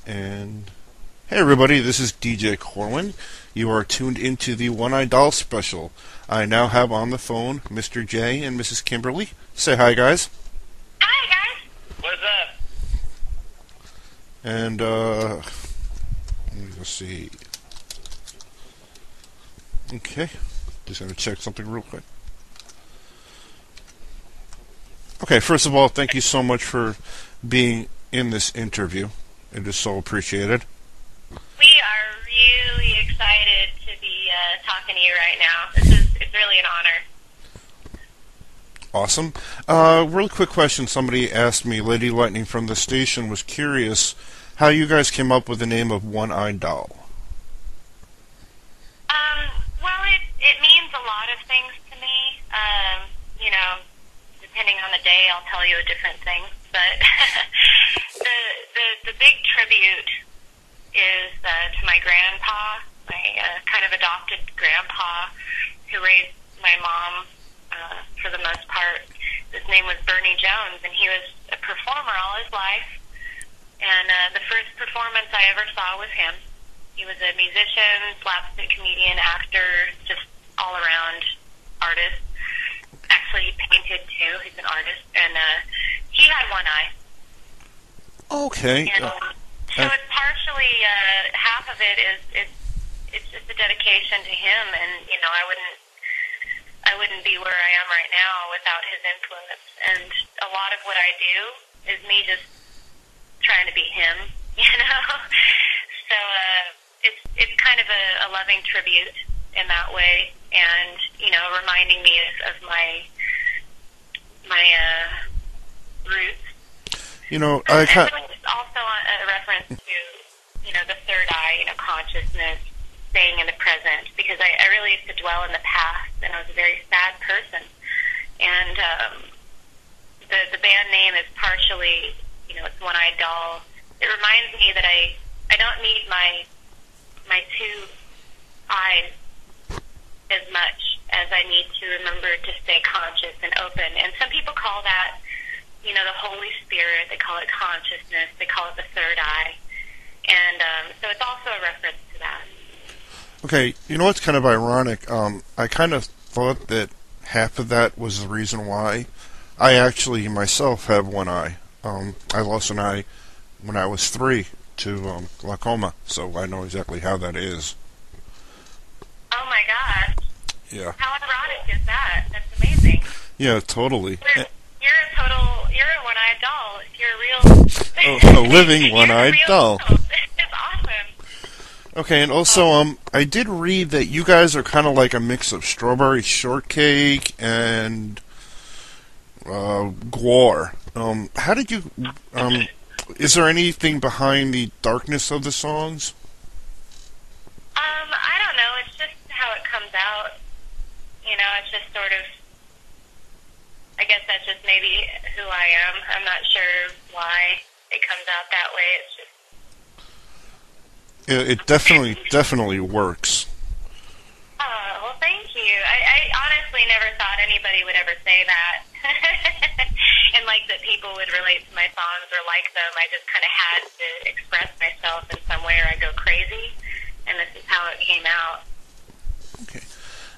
And hey everybody, this is DJ Corwin. You are tuned into the One Eye Doll special. I now have on the phone Mr. J and Mrs. Kimberly. Say hi, guys. Hi, guys. What's up? And let me just see. Okay, just gonna check something real quick. Okay, first of all, thank you so much for being in this interview. It is so appreciated. We are really excited to be talking to you right now. It's really an honor. Awesome. Real quick question. Somebody asked me, Lady Lightning from the station was curious how you guys came up with the name of One Eye Doll. Well, it means a lot of things to me. Depending on the day, I'll tell you a different thing. But the big tribute is to my grandpa, my kind of adopted grandpa, who raised my mom for the most part. His name was Bernie Jones, and he was a performer all his life. And the first performance I ever saw was him. He was a musician, slapstick comedian, actor, just all-around artist. Actually, he painted too. He's an artist, and he had one eye. Okay. And, so it's partially half of it is it's just a dedication to him, and I wouldn't be where I am right now without his influence. And a lot of what I do is me just trying to be him, So it's kind of a loving tribute in that way, and reminding me of my roots. I And it's also a reference to the third eye, consciousness, staying in the present, because I really used to dwell in the past, and I was a very sad person. And the band name is partially, it's One Eye Doll. It reminds me that I don't need my two eyes as much as I need to remember to stay conscious and open. And some people call that, the Holy Spirit. They call it consciousness. They call it the third eye. And so it's also a reference to that. Okay, what's kind of ironic? I kind of thought that half of that was the reason why. I actually myself have one eye. I lost an eye when I was 3 to glaucoma, so I know exactly how that is. Oh my gosh. Yeah. How ironic is that? That's amazing. Yeah, totally. You're a one-eyed doll. You're a real... a living one-eyed doll. It's awesome. Okay, and also, I did read that you guys are kind of like a mix of strawberry shortcake and Gwar. How did you... is there anything behind the darkness of the songs? I don't know. It's just how it comes out. It's just sort of... I guess that's just maybe who I am. I'm not sure why it comes out that way. It's just... It definitely works. Oh, well, thank you. I honestly never thought anybody would ever say that. And that people would relate to my songs or like them. I just kind of had to express myself in some way or I'd go crazy. And this is how it came out. Okay.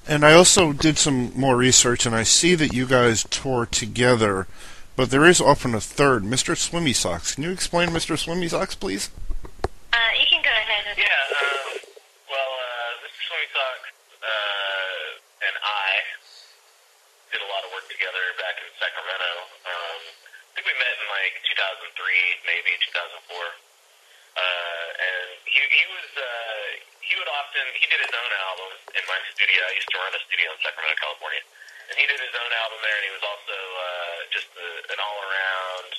And I also did some more research, and I see that you guys tour together, but there is often a third, Mr. Swimmy Socks. Can you explain Mr. Swimmy Socks, please? You can go ahead. Mr. Swimmy Socks and I did a lot of work together back in Sacramento. I think we met in 2003, maybe 2004. And he did his own album in my studio. I used to run a studio in Sacramento, California. And he did his own album there, and he was also just an all-around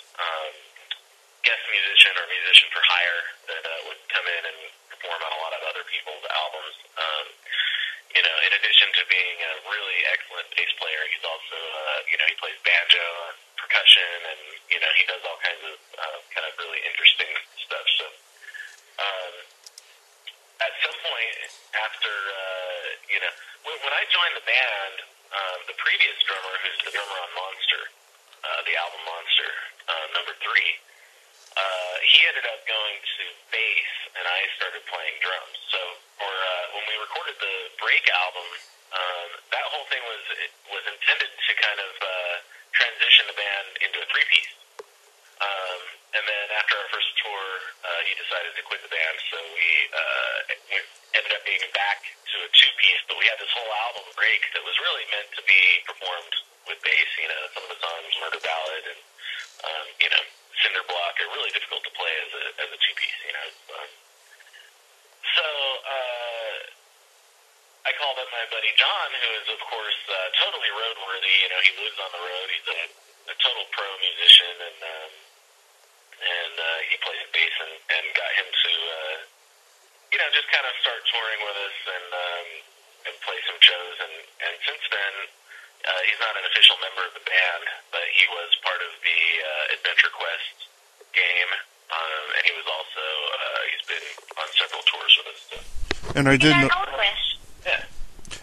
guest musician or musician for hire that would come in and perform on a lot of other people's albums. In addition to being a really excellent bass player, he's also, he plays banjo and percussion, and, he does all kinds of kind of really interesting stuff. So, at some point after, when I joined the band, the previous drummer, who's the drummer on Monster, the album Monster, number 3, he ended up going to bass, and I started playing drums. So when we recorded the Break album, that whole thing was intended to kind of transition the band into a three-piece. And then after our first tour, he decided to quit the band, so we ended up being back to a two-piece. But we had this whole album, Break, that was really meant to be performed with bass. You know, some of the songs, Murder Ballad and Cinder Block, are really difficult to play as a two-piece. You know, so I called up my buddy John, who is of course totally roadworthy. You know, he lives on the road. He's a total pro musician, and he plays bass, and got him to just kind of start touring with us and play some shows. And since then, he's not an official member of the band, but he was part of the Adventure Quest game, and he was also he's been on several tours with us. So. And I did. Yeah.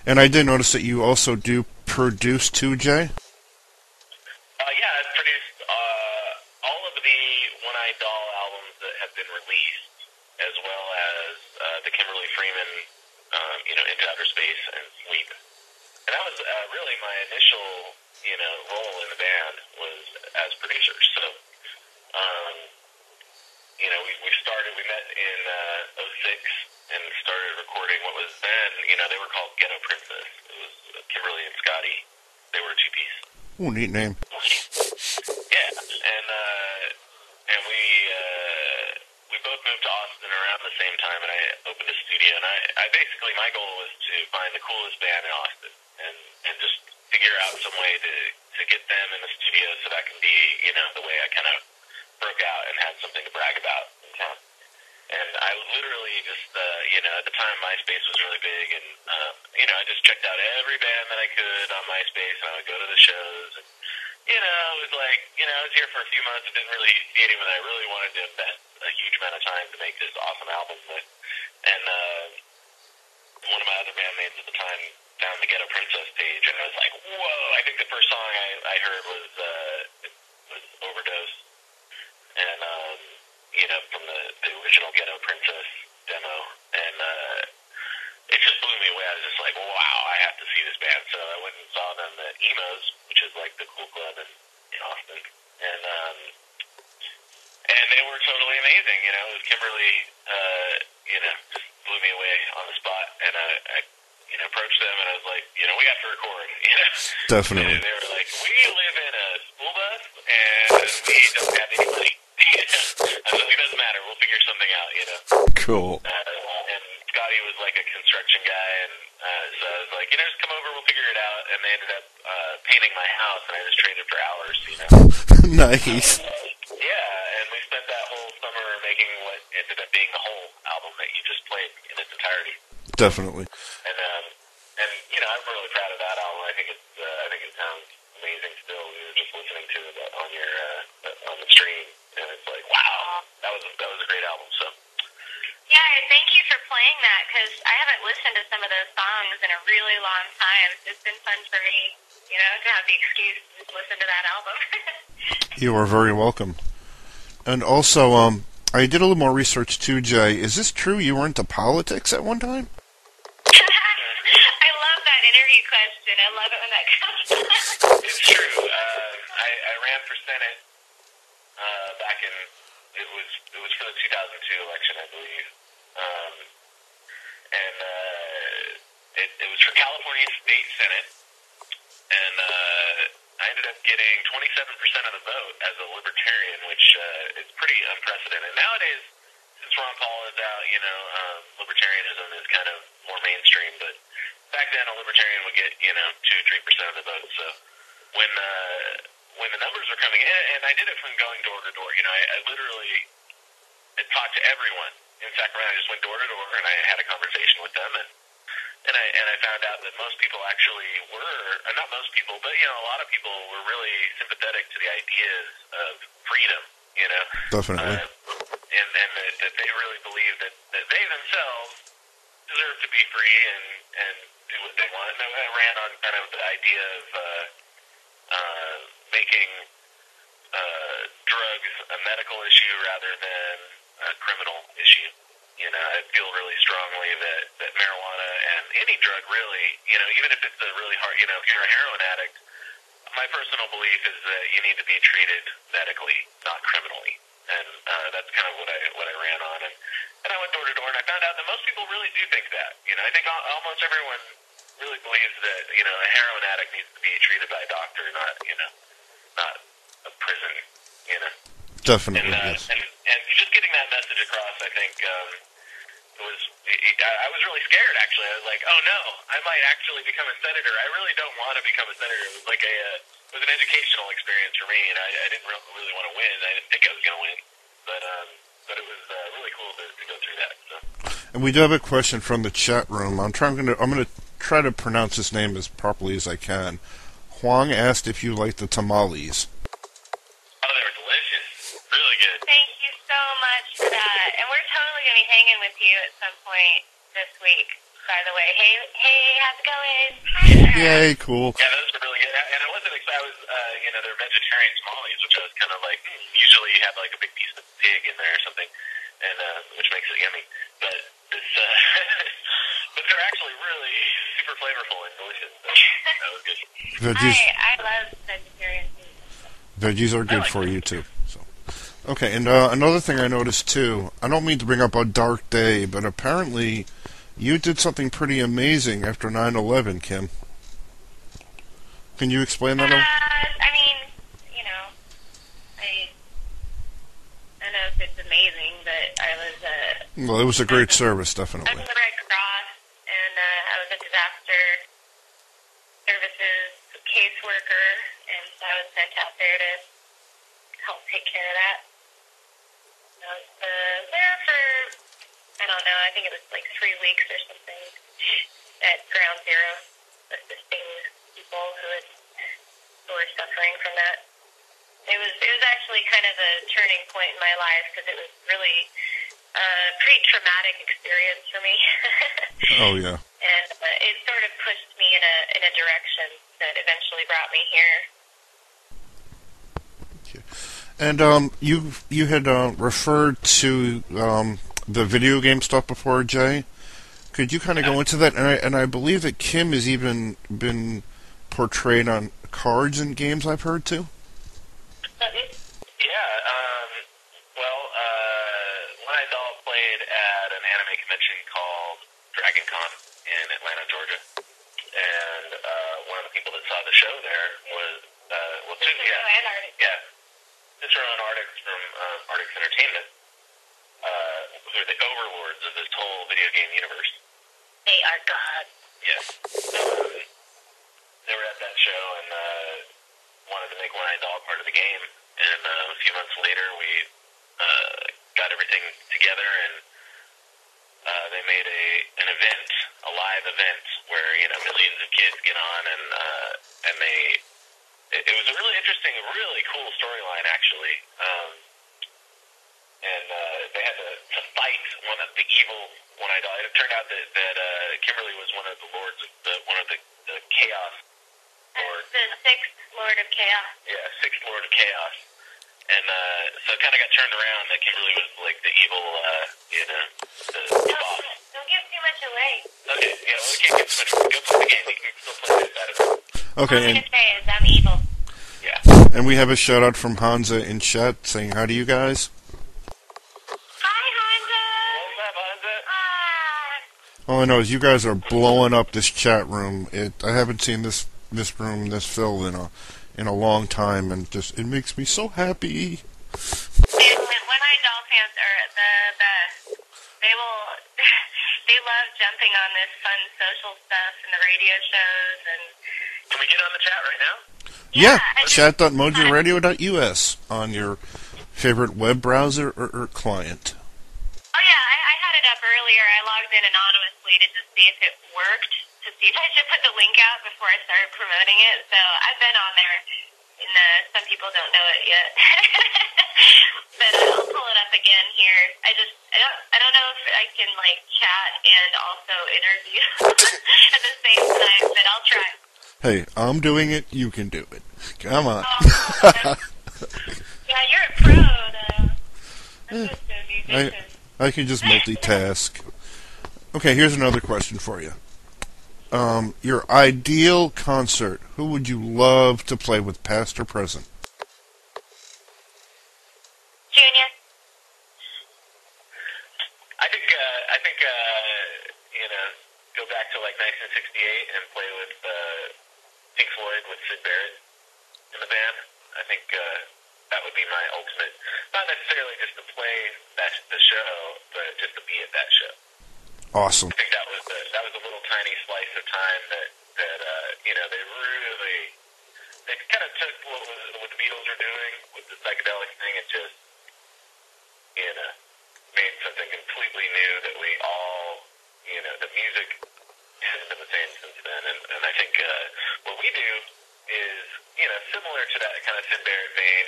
And I did notice that you also do produce too, Jay. Yeah, I've produced all of the One-Eyed Doll albums that have been released, as well as the Kimberly Freeman, Into Outer Space and Sleep. And that was really my initial, role in the band was as producer. So, we met in 06 and started recording what was then, they were called Ghetto Princess. It was Kimberly and Scotty. They were a two-piece. Ooh, neat name. Yeah, and we both moved to Austin around the same time, and I opened a studio, and I basically, my goal was to find the coolest band in Austin, and just figure out some way to get them in the studio so that can be, the way I kind of broke out and had something to brag about in town. And I literally just, at the time MySpace was really big, and, I just checked out every band that I could on MySpace, and I would go to the shows, and, it was like, I was here for a few months and didn't really see anyone I really wanted to invest a huge amount of time to make this awesome album with. And one of my other bandmates at the time found the Ghetto Princess page, and I was like, whoa, I think the first song I heard was Overdose. And, from the original Ghetto Princess demo, and it just blew me away. I was just like, wow, I have to see this band. So I went and saw them at Emo's, which is like the cool club in Austin, and they were totally amazing. It was Kimberly, just blew me away on the spot, and I approached them, and I was like, we have to record, Definitely. And they were like, we live in a school bus, and we don't have any money. I said, it doesn't matter, we'll figure something out, Cool. And Scotty was like a construction guy, and so I was like, just come over, we'll figure it out. And they ended up painting my house, and I just traded for hours, Nice. Yeah, and we spent that whole summer making what ended up being the whole album that you just played in its entirety. Definitely. And I'm really proud of that album. I think it sounds amazing still. We were just listening to it on the stream, and it's like, wow, that was a great album. So. Yeah, and thank you for playing that, because I haven't listened to some of those songs in a really long time. It's been fun for me, to have the excuse to just listen to that album. You are very welcome. And also, I did a little more research too, Jay. Is this true you were into politics at one time? I love that interview question. I love it when that comes up. It's true. I ran for Senate back in, it was for the 2002 election, I believe. And it was for California State Senate, and I ended up getting 27% of the vote as a libertarian, which is pretty unprecedented. Nowadays, since Ron Paul is out, libertarianism is kind of more mainstream, but back then a libertarian would get, 2-3% of the vote. So when the numbers were coming in, and I did it from going door to door, I literally talked to everyone in Sacramento. I just went door to door, and I had a conversation with them, and I found out that most people actually were, not most people, but a lot of people were really sympathetic to the ideas of freedom, Definitely. And that they really believe that they themselves deserve to be free and do what they want. And I ran on kind of the idea of making drugs a medical issue rather than a criminal issue. I feel really strongly that marijuana and any drug really, even if it's a really hard, if you're a heroin addict, my personal belief is that you need to be treated medically, not criminally. And that's kind of what I ran on. And I went door to door, and I found out that most people really do think that. I think almost everyone really believes that, a heroin addict needs to be treated by a doctor, not a prison, Definitely, and, yes. And just getting that message across, I think, I was really scared, actually. I was like, oh no, I might actually become a senator. I really don't want to become a senator. It was like it was an educational experience for me, and I didn't really want to win. I didn't think I was going to win, but it was really cool to go through that. So. And we do have a question from the chat room. I'm going to try to pronounce his name as properly as I can. Huang asked if you like the tamales. Oh, they were delicious. Really good. Thank you so much for that. And we're totally going to be hanging with you at some point this week, by the way. Hey, how's it going? Yay, cool. Yeah, those were really good. And I wasn't excited. I was, they're vegetarian tamales, which I was kind of like, usually you have like a big piece of pig in there or something, and which makes it yummy. But this, but they're actually really super flavorful and delicious. So that was good. I love vegetarian food. Veggies are good for you too. So, okay, and another thing I noticed too. I don't mean to bring up a dark day, but apparently you did something pretty amazing after 9/11, Kim. Can you explain that? I mean, I don't know if it's amazing, but I was Well, it was a great service, definitely. I was in the Red Cross, and I was a disaster services caseworker, and so I was sent out there to help take care of that. I was there for, I don't know, I think it was like 3 weeks or something at Ground Zero, assisting people who were suffering from that. It was actually kind of a turning point in my life because it was really a pretty traumatic experience for me. Oh yeah. And it sort of pushed me in a direction that eventually brought me here. Okay. And you had referred to the video game stuff before, Jay. Could you kind of go into that? And I believe that Kim has even been portrayed on cards in games, I've heard too. Played at an anime convention called Dragon Con in Atlanta, Georgia. And one of the people that saw the show there was, Mr. and Artix from Artix Entertainment, who are the overlords of this whole video game universe. They are gods. Yes. They were at that show and wanted to make One Eyed Doll part of the game. And a few months later, we got everything together, and they made an event, a live event, where millions of kids get on, and it was a really interesting, really cool storyline actually. And they had to fight one of the evil One-Eyed Doll. It turned out that Kimberly was one of the lords of the Chaos Lord. The sixth Lord of Chaos. Yeah, sixth Lord of Chaos. And so it kind of got turned around that Kimberly was like the evil, the boss. Don't give too much away. Okay, we can't give too much away. Go play the game. You can still play this out of it. Okay. All I'm going to say is I'm evil. Yeah. And we have a shout out from Hansa in chat saying hi to you guys. Hi, Hansa. What's up, Hansa? All I know is you guys are blowing up this chat room. I haven't seen this room this filled in a long time, and it makes me so happy. And One-Eyed Doll fans are the best. They love jumping on this fun social stuff and the radio shows. And can we get on the chat right now? Yeah, chat.mojoradio.us on your favorite web browser or client. Oh yeah, I had it up earlier. I logged in anonymously to just see if it worked, to see if I should put the link out before I started promoting it. So I've been on there, and some people don't know it yet. But I'll pull it up again here. I don't know if I can chat and also interview at the same time, but I'll try. Hey, I'm doing it. You can do it. Come on. Yeah, you're a pro I can just multitask. Okay, here's another question for you. Your ideal concert, who would you love to play with, past or present? Junior. Go back to like 1968 and play with Pink Floyd with Sid Barrett in the band. I think that would be my ultimate. Not necessarily just to play the show, but just to be at that show. Awesome. I think that was a little tiny slice of time that they kind of took what the Beatles were doing with the psychedelic thing and just made something completely new that we all the music hasn't been the same since then. And I think what we do is similar to that kind of Sid Barrett vein.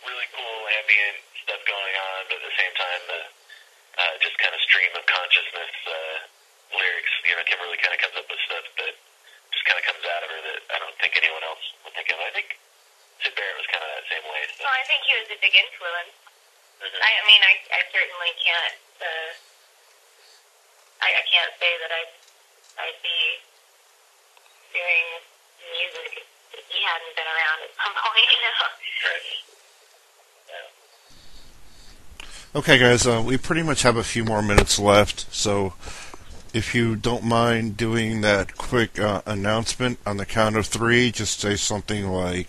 Really cool ambient stuff going on, but at the same time the just kind of stream of consciousness lyrics. Kimberly kind of comes up with stuff that just kind of comes out of her that I don't think anyone else would think of. I think Sid Barrett was kind of that same way. So. Well, I think he was a big influence. Mm-hmm. I certainly can't. I can't say that I'd be doing music if he hadn't been around at some point. Right. Yeah. Okay, guys, we pretty much have a few more minutes left, so if you don't mind doing that quick announcement on the count of 3, just say something like,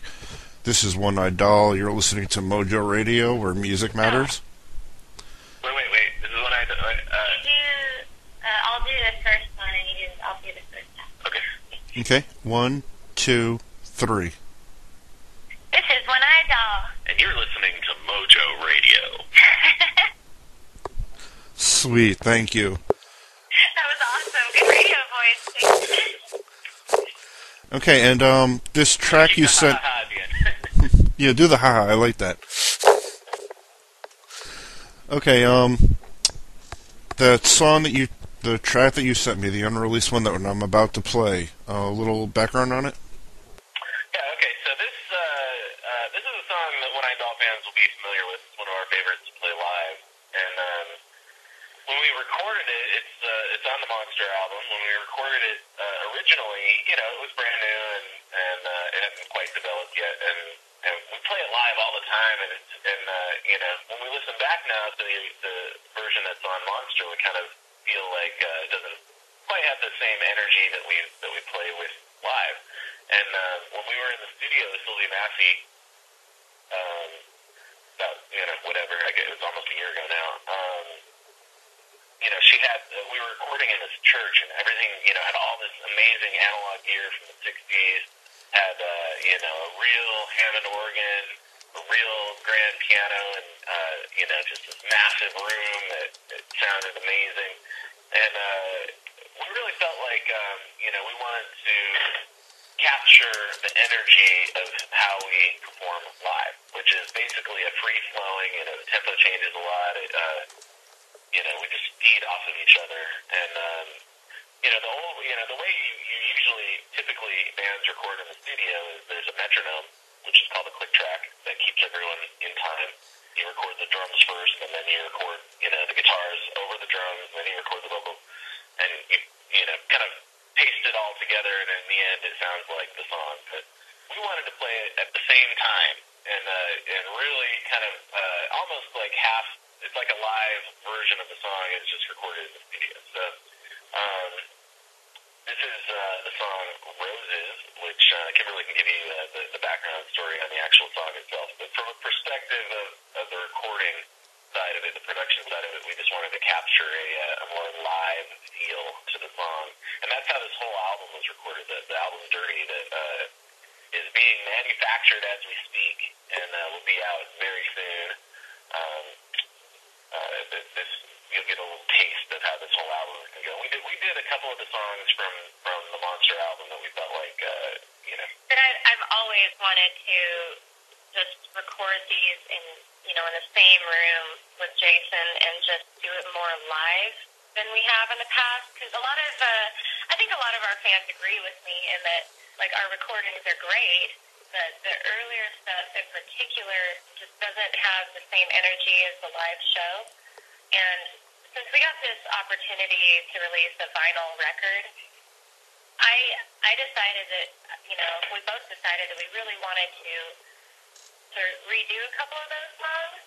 "This is One Eyed Doll, you're listening to Mojo Radio, where music matters." Wait. This is One Eyed Doll. I'll do the first one, and I'll do the first one. Okay. Okay, 1, 2, 3. This is One Eyed Doll. And you're listening to Mojo Radio. Sweet, thank you. That was awesome. Good radio voice. Okay, and this track you sent... Yeah, do the ha-ha, I like that. Okay, that song that the track that you sent me, the unreleased one that I'm about to play, a little background on it? Yeah, okay, so this is a song that One Eyed Doll fans will be familiar with. It's one of our favorites to play live. And when we recorded it, it's on the Monster album. When we recorded it originally, it was brand new and it hadn't quite developed yet. And we play it live all the time. And when we listen back now to the version that's on Monster, we kind of feel like it doesn't quite have the same energy that we play with live. And when we were in the studio with Sylvia Massey, it was almost a year ago now. We were recording in this church, and everything, had all this amazing analog gear from the '60s. Had a real Hammond organ, a real grand piano, and just this massive room that sounded amazing. And we really felt like we wanted to capture the energy of how we perform live, which is basically a free-flowing, the tempo changes a lot. We just feed off of each other. And, the way you usually, typically, bands record in the studio is there's a metronome, which is called a click track, that keeps everyone in time. You record the drums first, and then you record, the guitars over the drums, and then you record the vocal. And you kind of paste it all together, and in the end, it sounds like the song. But we wanted to play it at the same time, and really kind of almost like half. It's like a live version of the song. It's just recorded in the studio. So this is the song "Roses," which Kimberly can give you the background story on the actual song itself. But from a perspective of the recording side of it, the production side of it, we just wanted to capture a more live feel to the song. And that's how this whole album was recorded. The album "Dirty" that is being manufactured as we speak and will be out very soon. You'll get a little taste of how this whole album can go. We did a couple of the songs from the Monster album that we felt like, But I've always wanted to just record these in the same room with Jason and just do it more live than we have in the past. Because I think a lot of our fans agree with me in that, like, our recordings are great, but the earlier stuff in particular just doesn't have the same energy as the live show. And since we got this opportunity to release a vinyl record, I decided that, we both decided that we really wanted to sort of redo a couple of those songs.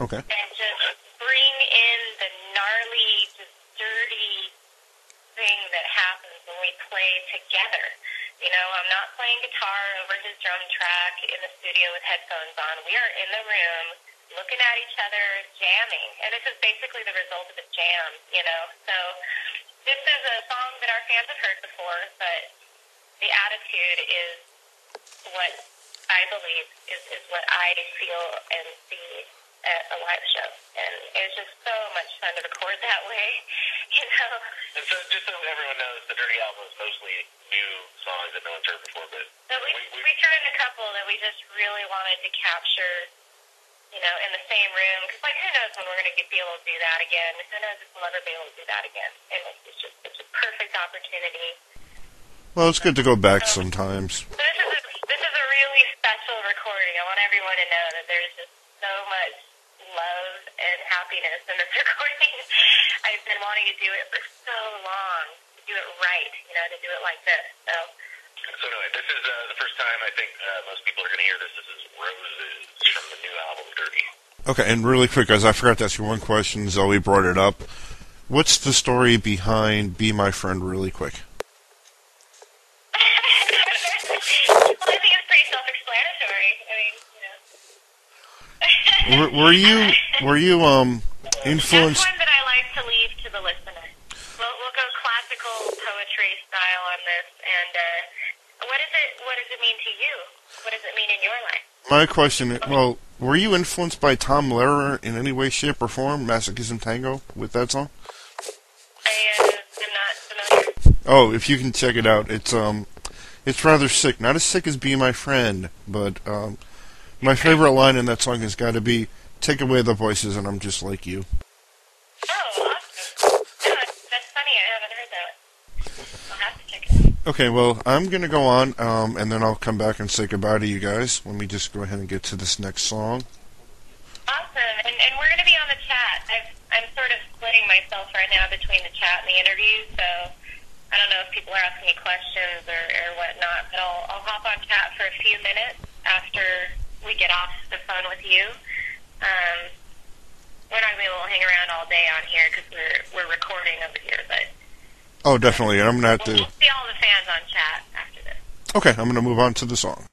Okay. And just bring in the gnarly, just dirty thing that happens when we play together. I'm not playing guitar over his drum track in the studio with headphones on. We are in the room looking at each other, jamming. And this is basically the result of a jam, So this is a song that our fans have heard before, but the attitude is what I believe is what I feel and see at a live show. And it's just so much fun to record that way, And so just so everyone knows, the Dirty Album is mostly new songs that no one's heard before, but... So we threw in a couple that we just really wanted to capture, in the same room. Because, who knows when we're going to be able to do that again? Who knows if we'll ever be able to do that again? And it's a perfect opportunity. Well, it's good to go back sometimes. So this is a really special recording. I want everyone to know that there's just so much love and happiness in this recording. I've been wanting to do it for so long, to do it right, to do it like this. So anyway, this is the first time I think most people are going to hear this. This is Roses from the new album, Dirty. Okay, and really quick, guys, I forgot to ask you one question. Zoe brought it up. What's the story behind Be My Friend, really quick? Well, I think it's pretty self-explanatory. Were you influenced? That's one that I like to leave to the listener. We'll go classical poetry style on this. And what does it mean to you? What does it mean in your life? My question, were you influenced by Tom Lehrer in any way, shape, or form, Masochism Tango, with that song? I am not familiar. Oh, if you can check it out, it's rather sick. Not as sick as Be My Friend, but my favorite line in that song has got to be, "Take away the voices and I'm just like you." Oh, awesome. No, that's funny. I haven't heard that. I'll have to check it out. Okay, well, I'm going to go on, and then I'll come back and say goodbye to you guys. Let me just go ahead and get to this next song. Awesome. And we're going to be on the chat. I'm sort of splitting myself right now between the chat and the interview, so I don't know if people are asking me questions or whatnot, but I'll hop on chat for a few minutes after we get off the phone with you. We're not going to be able to hang around all day on here because we're recording over here, but... Oh, definitely. I'm going to have to... We'll see all the fans on chat after this. Okay, I'm going to move on to the song.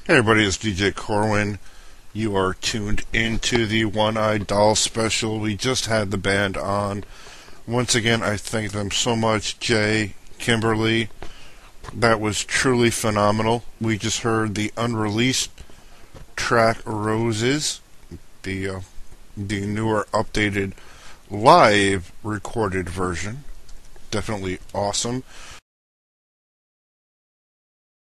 Hey everybody, it's DJ Corwin. You are tuned into the One-Eyed Doll special. We just had the band on. Once again, I thank them so much, Jay, Kimberly. That was truly phenomenal. We just heard the unreleased track Roses, the newer, updated, live recorded version. Definitely awesome.